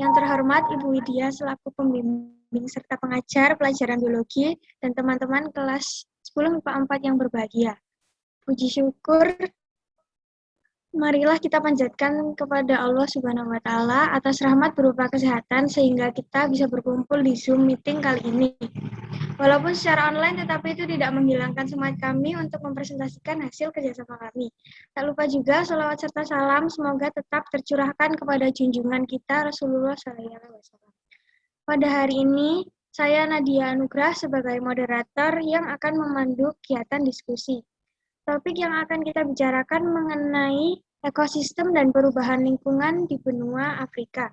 Yang terhormat Ibu Widya selaku pembimbing serta pengajar pelajaran biologi dan teman-teman kelas 10 MIPA 4 yang berbahagia. Puji syukur, marilah kita panjatkan kepada Allah Subhanahu wa Ta'ala atas rahmat berupa kesehatan sehingga kita bisa berkumpul di Zoom meeting kali ini. Walaupun secara online, tetapi itu tidak menghilangkan semangat kami untuk mempresentasikan hasil kerjasama kami. Tak lupa juga sholawat serta salam semoga tetap tercurahkan kepada junjungan kita Rasulullah SAW. Pada hari ini, saya Nadia Anugrah sebagai moderator yang akan memandu kegiatan diskusi. Topik yang akan kita bicarakan mengenai ekosistem dan perubahan lingkungan di benua Afrika.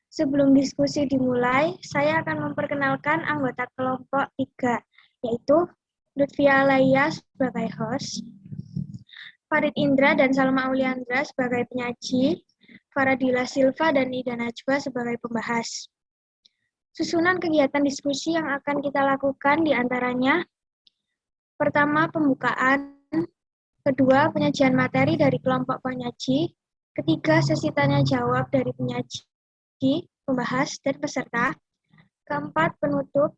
Sebelum diskusi dimulai, saya akan memperkenalkan anggota kelompok 3, yaitu Lutfia Alaya sebagai host, Farid Indra dan Salma Auliandra sebagai penyaji, Faradila Silva dan Ida Najwa sebagai pembahas. Susunan kegiatan diskusi yang akan kita lakukan diantaranya, pertama pembukaan, kedua penyajian materi dari kelompok penyaji, ketiga sesi tanya jawab dari penyaji, pembahas, dan peserta. Keempat, penutup.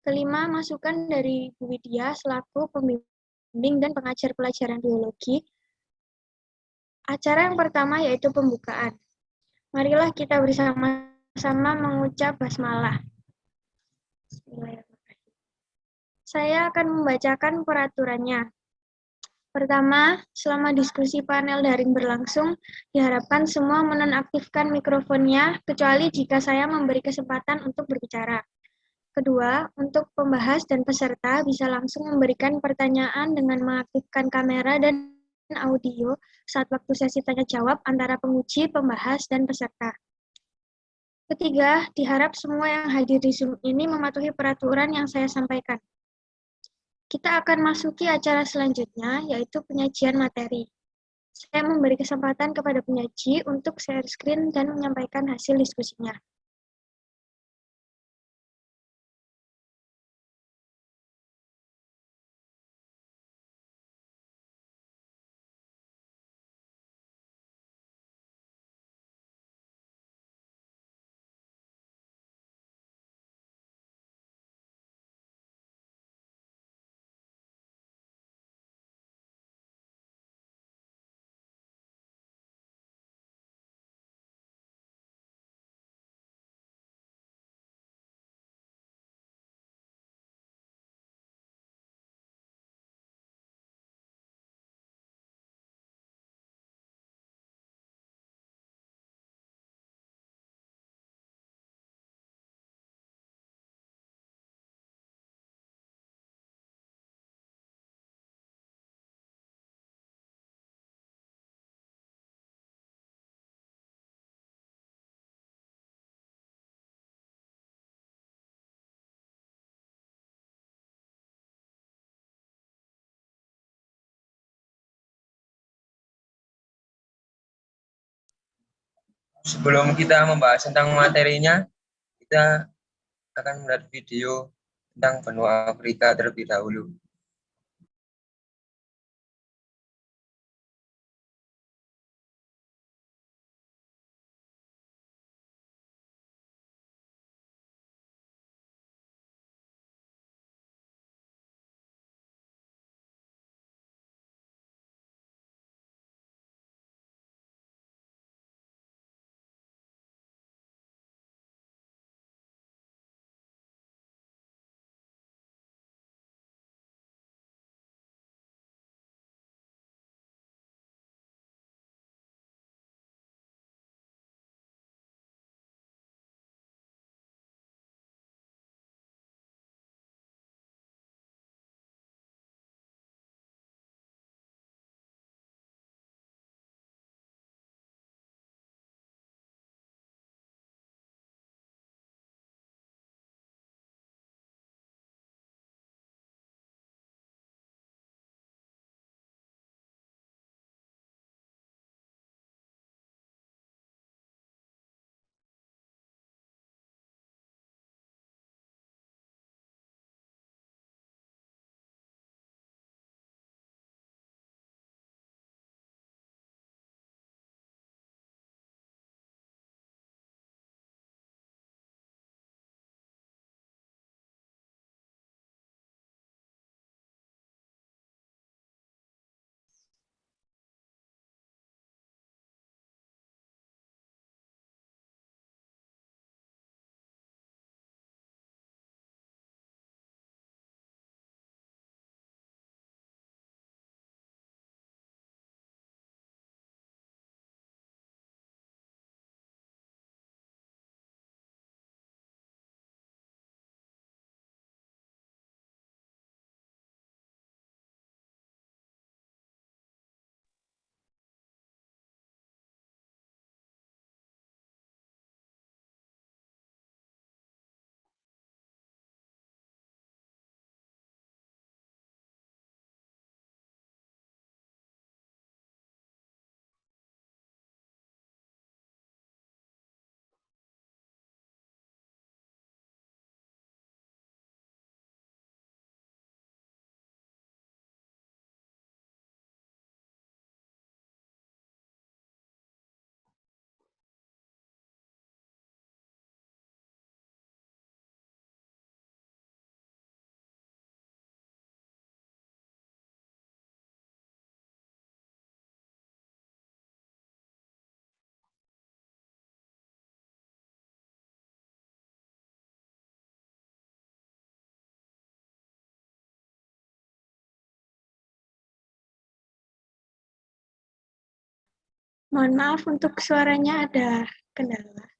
Kelima, masukan dari Bu Widya selaku pembimbing dan pengajar pelajaran biologi. Acara yang pertama yaitu pembukaan. Marilah kita bersama-sama mengucap basmalah. Saya akan membacakan peraturannya. Pertama, selama diskusi panel daring berlangsung, diharapkan semua menonaktifkan mikrofonnya, kecuali jika saya memberi kesempatan untuk berbicara. Kedua, untuk pembahas dan peserta bisa langsung memberikan pertanyaan dengan mengaktifkan kamera dan audio saat waktu sesi tanya-jawab antara penguji, pembahas, dan peserta. Ketiga, diharap semua yang hadir di Zoom ini mematuhi peraturan yang saya sampaikan. Kita akan masuki acara selanjutnya, yaitu penyajian materi. Saya memberi kesempatan kepada penyaji untuk share screen dan menyampaikan hasil diskusinya. Sebelum kita membahas tentang materinya, kita akan melihat video tentang benua Afrika terlebih dahulu. Mohon maaf untuk suaranya ada kendala.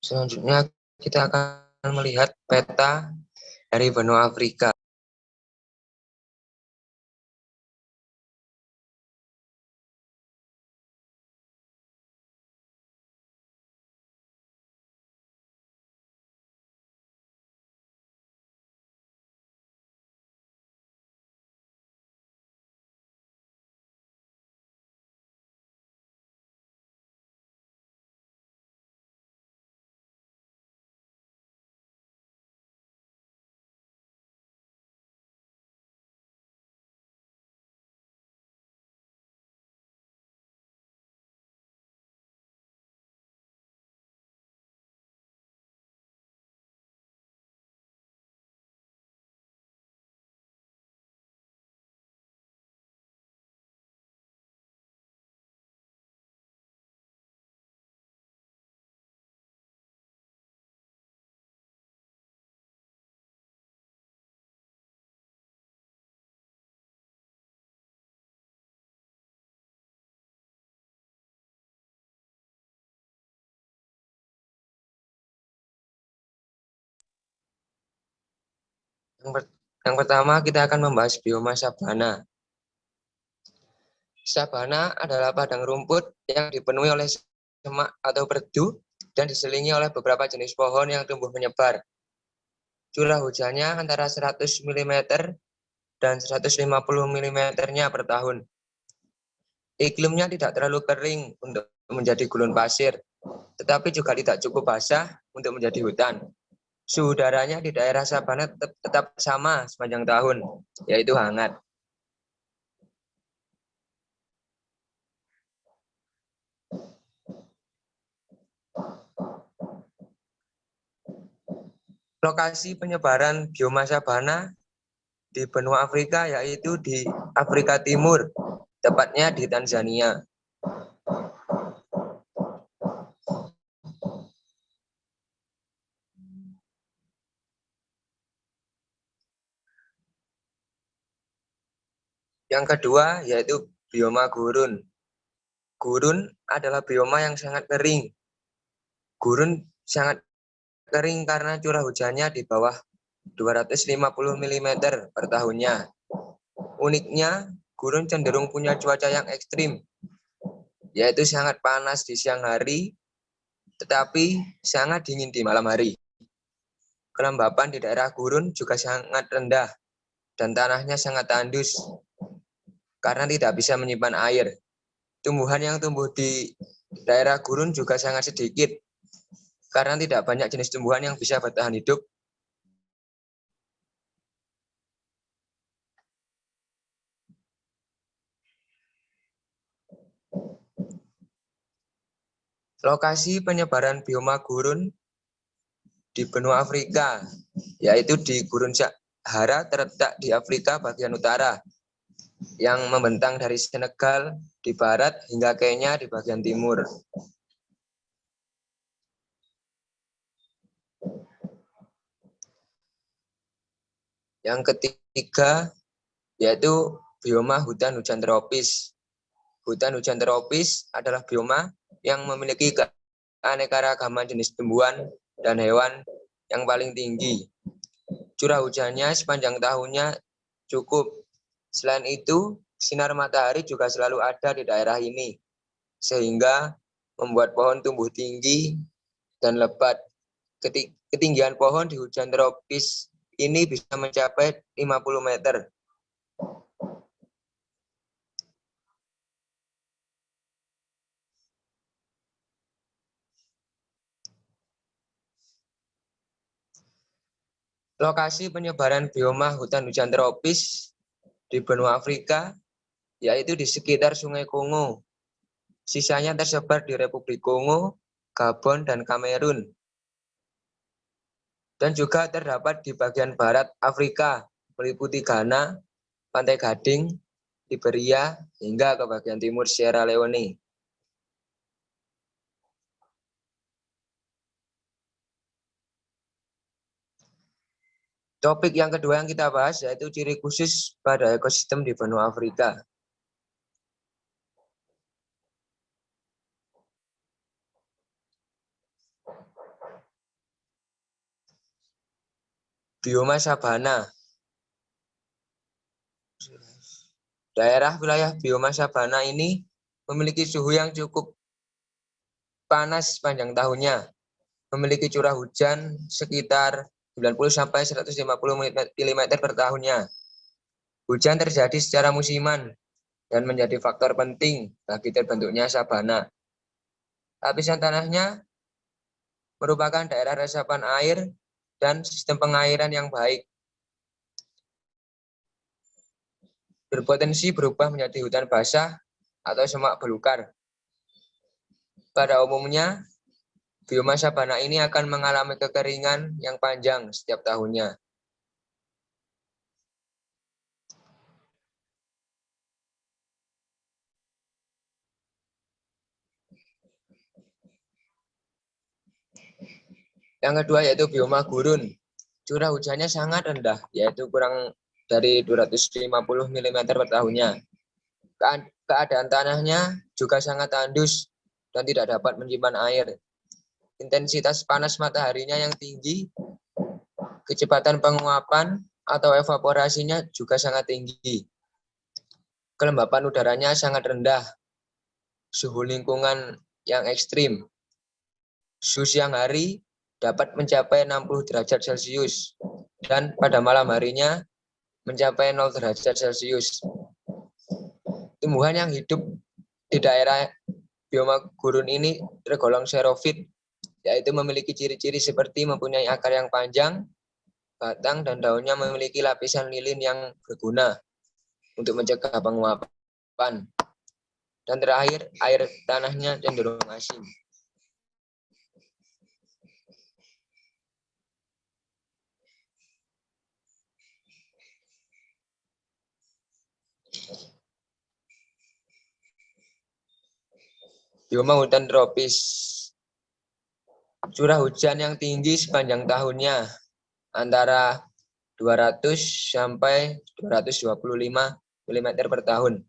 Selanjutnya kita akan melihat peta dari benua Afrika. Yang pertama kita akan membahas bioma sabana. Sabana adalah padang rumput yang dipenuhi oleh semak atau perdu dan diselingi oleh beberapa jenis pohon yang tumbuh menyebar. Curah hujannya antara 100 mm dan 150 mm-nya per tahun. Iklimnya tidak terlalu kering untuk menjadi gurun pasir, tetapi juga tidak cukup basah untuk menjadi hutan. Suhu udaranya di daerah sabana tetap sama sepanjang tahun, yaitu hangat. Lokasi penyebaran bioma sabana di benua Afrika yaitu di Afrika Timur, tepatnya di Tanzania. Yang kedua yaitu bioma gurun. Gurun adalah bioma yang sangat kering. Gurun sangat kering karena curah hujannya di bawah 250 mm per tahunnya. Uniknya, gurun cenderung punya cuaca yang ekstrim, yaitu sangat panas di siang hari, tetapi sangat dingin di malam hari. Kelembapan di daerah gurun juga sangat rendah, dan tanahnya sangat tandus, karena tidak bisa menyimpan air. Tumbuhan yang tumbuh di daerah gurun juga sangat sedikit, karena tidak banyak jenis tumbuhan yang bisa bertahan hidup. Lokasi penyebaran bioma gurun di benua Afrika, yaitu di Gurun Sahara terletak di Afrika bagian utara, yang membentang dari Senegal di barat hingga Kenya di bagian timur. Yang ketiga, yaitu bioma hutan hujan tropis. Hutan hujan tropis adalah bioma yang memiliki keanekaragaman jenis tumbuhan dan hewan yang paling tinggi. Curah hujannya sepanjang tahunnya cukup. Selain itu, sinar matahari juga selalu ada di daerah ini, sehingga membuat pohon tumbuh tinggi dan lebat. Ketinggian pohon di hujan tropis ini bisa mencapai 50 meter. Lokasi penyebaran bioma hutan hujan tropis di benua Afrika yaitu di sekitar Sungai Kongo. Sisanya tersebar di Republik Kongo, Gabon, dan Kamerun. Dan juga terdapat di bagian barat Afrika, meliputi Ghana, Pantai Gading, Liberia, hingga ke bagian timur Sierra Leone. Topik yang kedua yang kita bahas yaitu ciri khusus pada ekosistem di benua Afrika. Bioma sabana. Daerah wilayah bioma sabana ini memiliki suhu yang cukup panas sepanjang tahunnya, memiliki curah hujan sekitar 90-150 mm per tahunnya. Hujan terjadi secara musiman dan menjadi faktor penting bagi terbentuknya sabana. Lapisan tanahnya merupakan daerah resapan air dan sistem pengairan yang baik. Berpotensi berubah menjadi hutan basah atau semak belukar. Pada umumnya, bioma sabana ini akan mengalami kekeringan yang panjang setiap tahunnya. Yang kedua yaitu bioma gurun. Curah hujannya sangat rendah, yaitu kurang dari 250 mm per tahunnya. Keadaan tanahnya juga sangat tandus dan tidak dapat menyimpan air. Intensitas panas mataharinya yang tinggi, kecepatan penguapan atau evaporasinya juga sangat tinggi. Kelembapan udaranya sangat rendah, suhu lingkungan yang ekstrim. Suhu siang hari dapat mencapai 60 derajat Celcius dan pada malam harinya mencapai 0 derajat Celcius. Tumbuhan yang hidup di daerah bioma gurun ini tergolong xerofit, yaitu memiliki ciri-ciri seperti mempunyai akar yang panjang, batang dan daunnya memiliki lapisan lilin yang berguna untuk mencegah penguapan. Dan terakhir, air tanahnya cenderung asin. Bioma hutan tropis. Curah hujan yang tinggi sepanjang tahunnya antara 200 sampai 225 mm per tahun.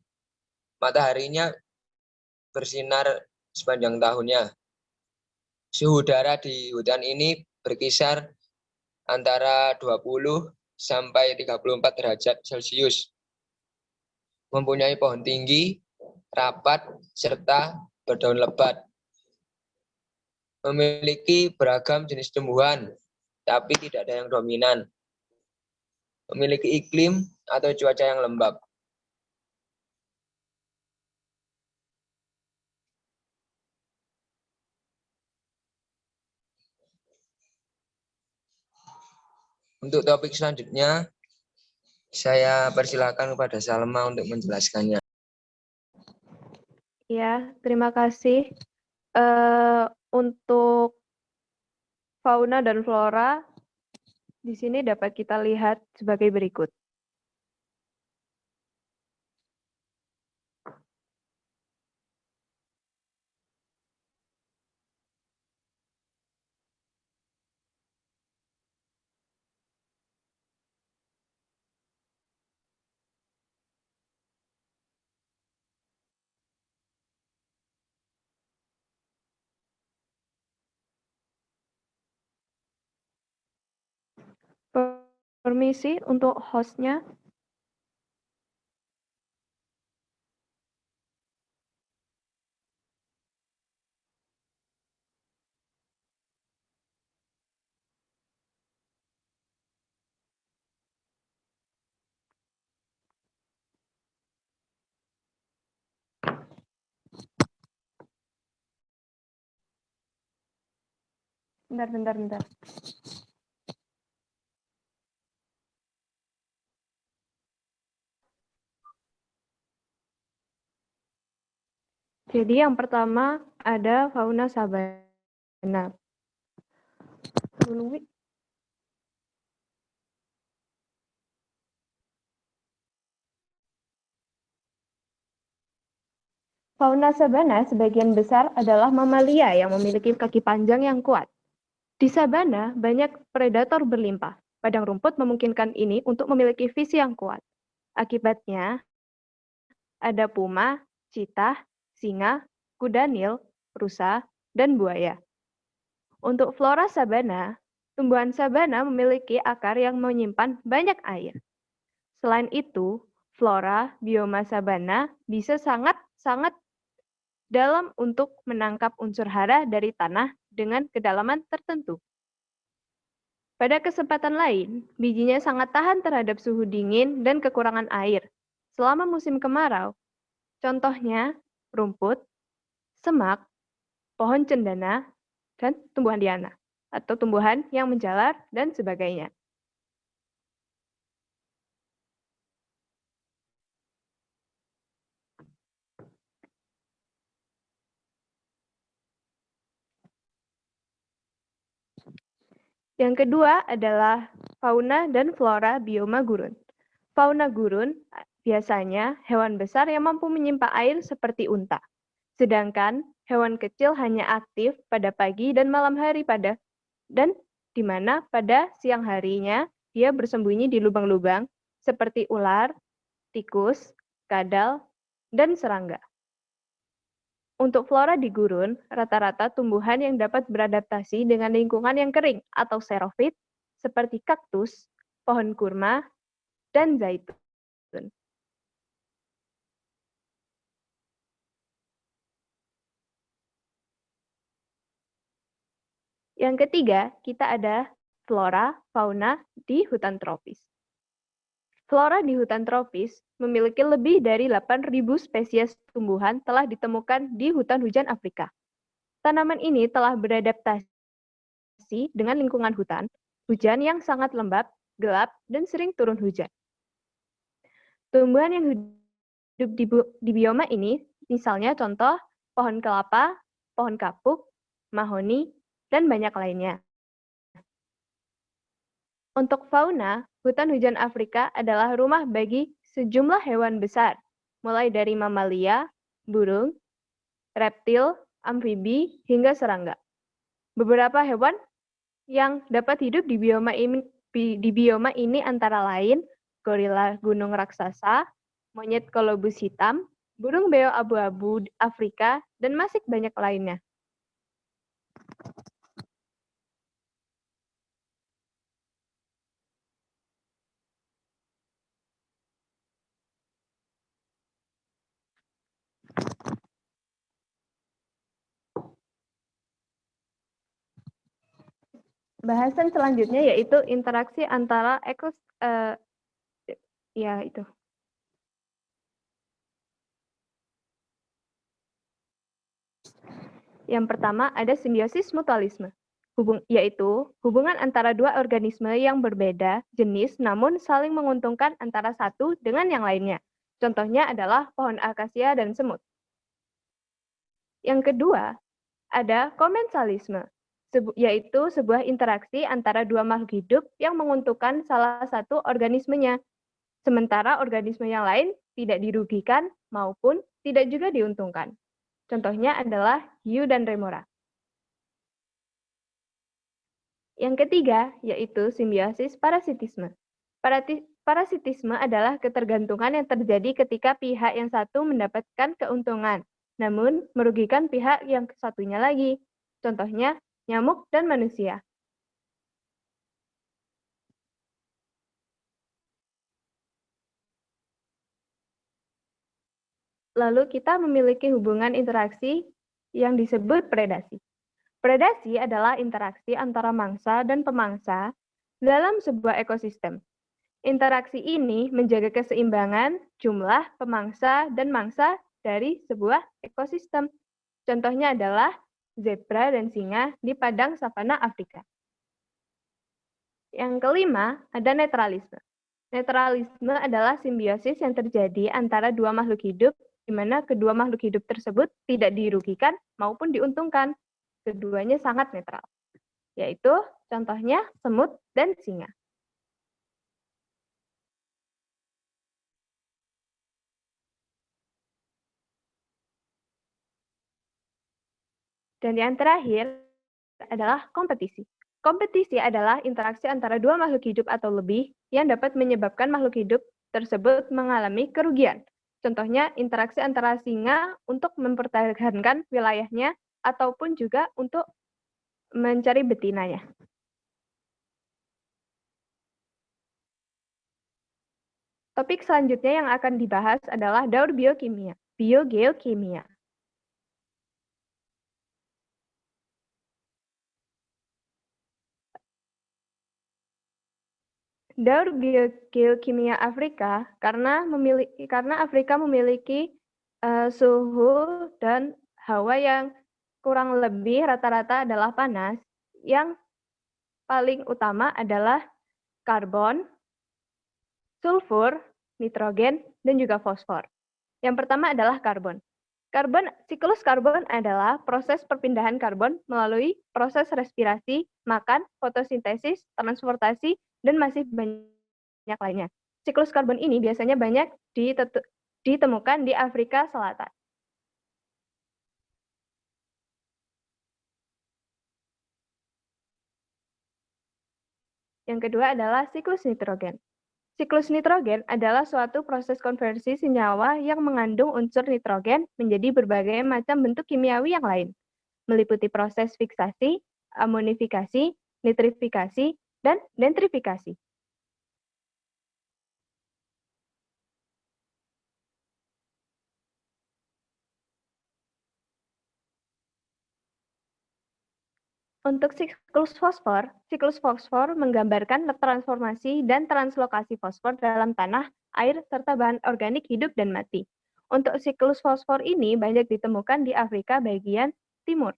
Mataharinya bersinar sepanjang tahunnya. Suhu udara di hutan ini berkisar antara 20 sampai 34 derajat Celcius. Mempunyai pohon tinggi, rapat, serta berdaun lebat. Memiliki beragam jenis tumbuhan, tapi tidak ada yang dominan. Memiliki iklim atau cuaca yang lembab. Untuk topik selanjutnya, saya persilakan kepada Salma untuk menjelaskannya. Ya, terima kasih. Untuk fauna dan flora, di sini dapat kita lihat sebagai berikut. Permisi untuk host-nya. Bentar. Jadi yang pertama ada fauna sabana. Fauna sabana sebagian besar adalah mamalia yang memiliki kaki panjang yang kuat. Di sabana banyak predator berlimpah. Padang rumput memungkinkan ini untuk memiliki visi yang kuat. Akibatnya, ada puma, citah, singa, kuda nil, rusa, dan buaya. Untuk flora sabana, tumbuhan sabana memiliki akar yang menyimpan banyak air. Selain itu, flora bioma sabana bisa sangat dalam untuk menangkap unsur hara dari tanah dengan kedalaman tertentu. Pada kesempatan lain, bijinya sangat tahan terhadap suhu dingin dan kekurangan air selama musim kemarau. Contohnya, rumput, semak, pohon cendana, dan tumbuhan liana, atau tumbuhan yang menjalar, dan sebagainya. Yang kedua adalah fauna dan flora bioma gurun. Fauna gurun biasanya hewan besar yang mampu menyimpan air seperti unta. Sedangkan hewan kecil hanya aktif pada pagi dan malam hari dan di mana pada siang harinya dia bersembunyi di lubang-lubang seperti ular, tikus, kadal, dan serangga. Untuk flora di gurun, rata-rata tumbuhan yang dapat beradaptasi dengan lingkungan yang kering atau xerofit seperti kaktus, pohon kurma, dan zaitun. Yang ketiga, kita ada flora, fauna di hutan tropis. Flora di hutan tropis memiliki lebih dari 8.000 spesies tumbuhan telah ditemukan di hutan hujan Afrika. Tanaman ini telah beradaptasi dengan lingkungan hutan yang sangat lembab, gelap, dan sering turun hujan. Tumbuhan yang hidup di bioma ini, misalnya contoh pohon kelapa, pohon kapuk, mahoni, dan banyak lainnya. Untuk fauna, hutan hujan Afrika adalah rumah bagi sejumlah hewan besar, mulai dari mamalia, burung, reptil, amfibi, hingga serangga. Beberapa hewan yang dapat hidup di bioma ini antara lain gorila gunung raksasa, monyet kolobus hitam, burung beo abu-abu Afrika, dan masih banyak lainnya. Bahasan selanjutnya yaitu interaksi antara itu. Yang pertama ada simbiosis mutualisme, yaitu hubungan antara dua organisme yang berbeda jenis namun saling menguntungkan antara satu dengan yang lainnya. Contohnya adalah pohon akasia dan semut. Yang kedua, ada komensalisme, yaitu sebuah interaksi antara dua makhluk hidup yang menguntungkan salah satu organismenya, sementara organisme yang lain tidak dirugikan maupun tidak juga diuntungkan. Contohnya adalah hiu dan remora. Yang ketiga, yaitu simbiosis parasitisme. Parasitisme adalah ketergantungan yang terjadi ketika pihak yang satu mendapatkan keuntungan, namun merugikan pihak yang satunya lagi. Contohnya, nyamuk dan manusia. Lalu kita memiliki hubungan interaksi yang disebut predasi. Predasi adalah interaksi antara mangsa dan pemangsa dalam sebuah ekosistem. Interaksi ini menjaga keseimbangan jumlah pemangsa dan mangsa dari sebuah ekosistem. Contohnya adalah zebra dan singa di padang savana Afrika. Yang kelima, ada netralisme. Netralisme adalah simbiosis yang terjadi antara dua makhluk hidup, di mana kedua makhluk hidup tersebut tidak dirugikan maupun diuntungkan. Keduanya sangat netral, yaitu contohnya semut dan singa. Dan yang terakhir adalah kompetisi. Kompetisi adalah interaksi antara dua makhluk hidup atau lebih yang dapat menyebabkan makhluk hidup tersebut mengalami kerugian. Contohnya interaksi antara singa untuk mempertahankan wilayahnya ataupun juga untuk mencari betinanya. Topik selanjutnya yang akan dibahas adalah daur biokimia, biogeokimia. Daur biogeokimia Afrika karena Afrika memiliki suhu dan hawa yang kurang lebih rata-rata adalah panas. Yang paling utama adalah karbon, sulfur, nitrogen, dan juga fosfor. Yang pertama adalah karbon. Siklus karbon adalah proses perpindahan karbon melalui proses respirasi, makan, fotosintesis, transportasi, dan masih banyak lainnya. Siklus karbon ini biasanya banyak ditemukan di Afrika Selatan. Yang kedua adalah siklus nitrogen. Siklus nitrogen adalah suatu proses konversi senyawa yang mengandung unsur nitrogen menjadi berbagai macam bentuk kimiawi yang lain, meliputi proses fiksasi, amonifikasi, nitrifikasi, dan denitrifikasi. Untuk siklus fosfor menggambarkan transformasi dan translokasi fosfor dalam tanah, air, serta bahan organik hidup dan mati. Untuk siklus fosfor ini banyak ditemukan di Afrika bagian timur.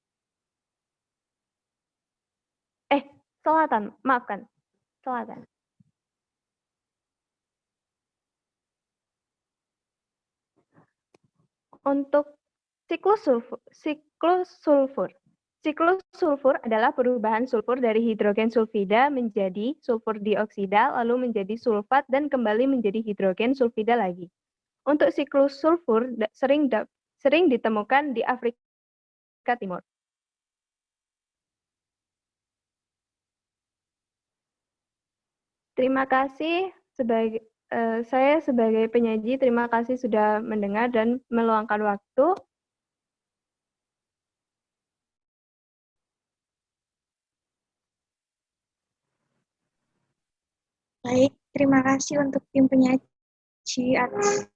Selatan, maafkan, selatan. Untuk siklus sulfur. Siklus sulfur adalah perubahan sulfur dari hidrogen sulfida menjadi sulfur dioksida, lalu menjadi sulfat, dan kembali menjadi hidrogen sulfida lagi. Untuk siklus sulfur sering ditemukan di Afrika Timur. Terima kasih saya sebagai penyaji, terima kasih sudah mendengar dan meluangkan waktu. Baik, terima kasih untuk tim penyaji atas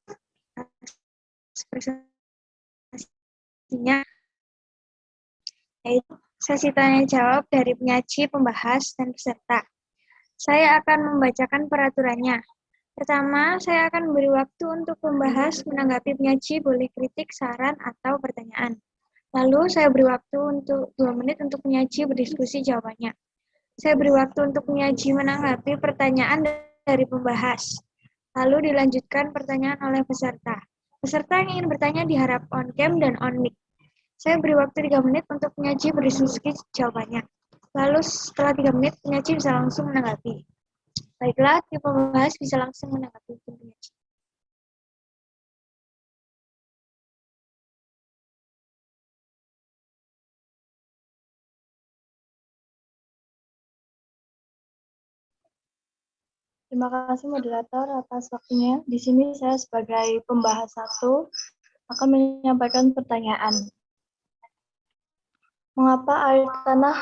presentasinya. Yaitu sesi tanya jawab dari penyaji, pembahas, dan peserta. Saya akan membacakan peraturannya. Pertama, saya akan memberi waktu untuk pembahas menanggapi penyaji, boleh kritik, saran, atau pertanyaan. Lalu saya beri waktu untuk 2 menit untuk penyaji berdiskusi jawabannya. Saya beri waktu untuk penyaji menanggapi pertanyaan dari pembahas. Lalu dilanjutkan pertanyaan oleh peserta. Peserta yang ingin bertanya diharap on cam dan on mic. Saya beri waktu 3 menit untuk penyaji berdiskusi jawabannya. Lalu setelah 3 menit, penyaji bisa langsung menanggapi. Baiklah, tim pembahas bisa langsung menanggapi tim penyaji. Terima kasih moderator atas waktunya. Di sini saya sebagai pembahas 1 akan menyampaikan pertanyaan. Mengapa air tanah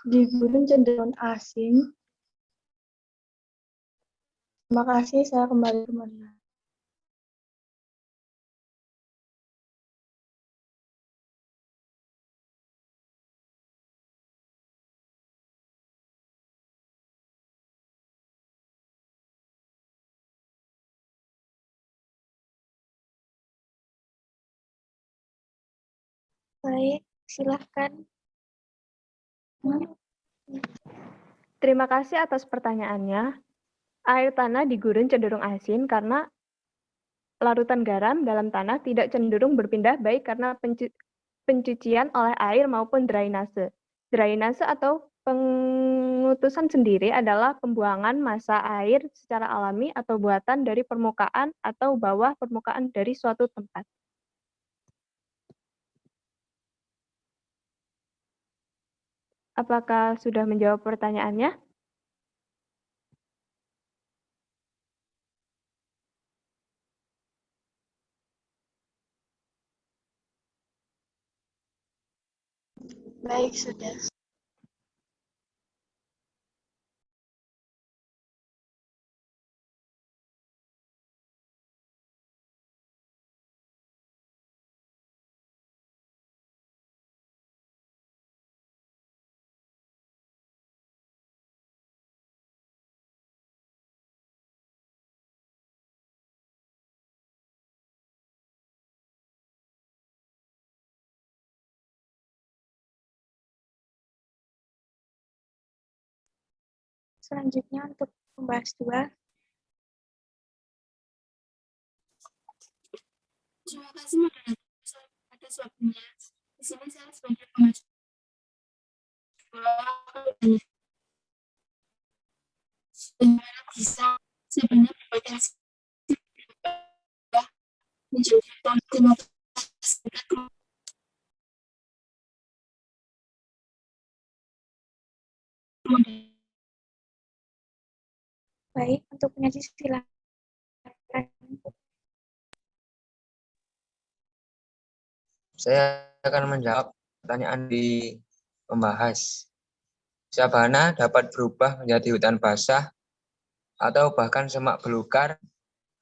di gurun cenderung asin? Terima kasih, saya kembali ke moderator. Baik, silahkan. Terima kasih atas pertanyaannya. Air tanah di gurun cenderung asin karena larutan garam dalam tanah tidak cenderung berpindah baik karena pencucian oleh air maupun drainase. Drainase atau pengutusan sendiri adalah pembuangan massa air secara alami atau buatan dari permukaan atau bawah permukaan dari suatu tempat. Apakah sudah menjawab pertanyaannya? Baik, sudah. Selanjutnya untuk pembahas 2. Terima kasih moderator atas waktunya. Di sini saya sebagai pengajar bagaimana bisa sebenarnya berpotensi menjadi demokrasi. Baik, untuk penyaji silakan. Saya akan menjawab pertanyaan di pembahas. Sabana dapat berubah menjadi hutan basah atau bahkan semak belukar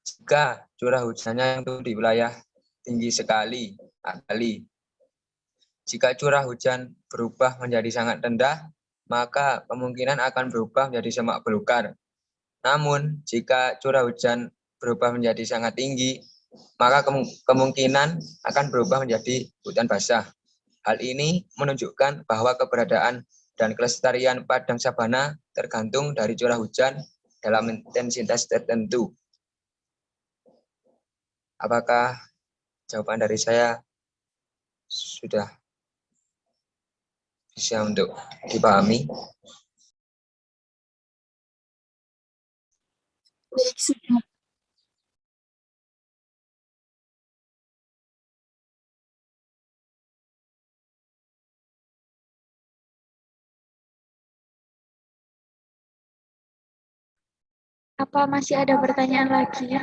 jika curah hujannya itu di wilayah tinggi sekali. Jika curah hujan berubah menjadi sangat rendah, maka kemungkinan akan berubah menjadi semak belukar. Namun, jika curah hujan berubah menjadi sangat tinggi, maka kemungkinan akan berubah menjadi hutan basah. Hal ini menunjukkan bahwa keberadaan dan kelestarian padang sabana tergantung dari curah hujan dalam intensitas tertentu. Apakah jawaban dari saya sudah bisa untuk dipahami? Baik, sudah. Apa masih ada pertanyaan lagi?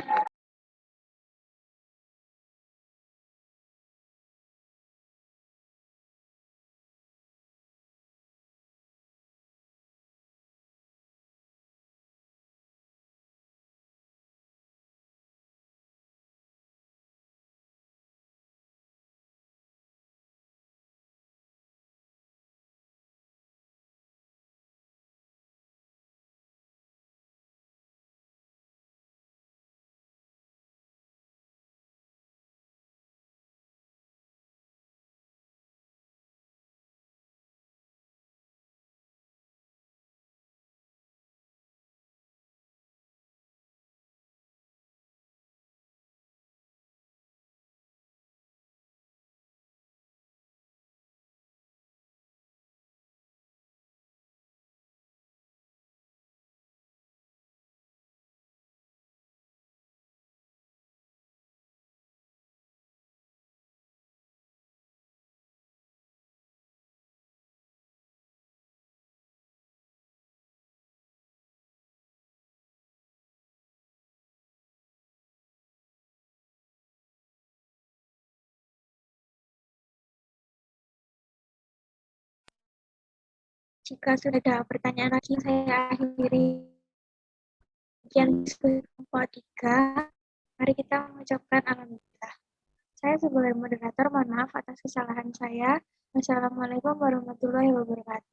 Jika sudah ada pertanyaan lagi, saya akhiri sekian diskusi kelompok 3. Mari kita mengucapkan alhamdulillah. Saya sebagai moderator mohon maaf atas kesalahan saya. Wassalamualaikum warahmatullahi wabarakatuh.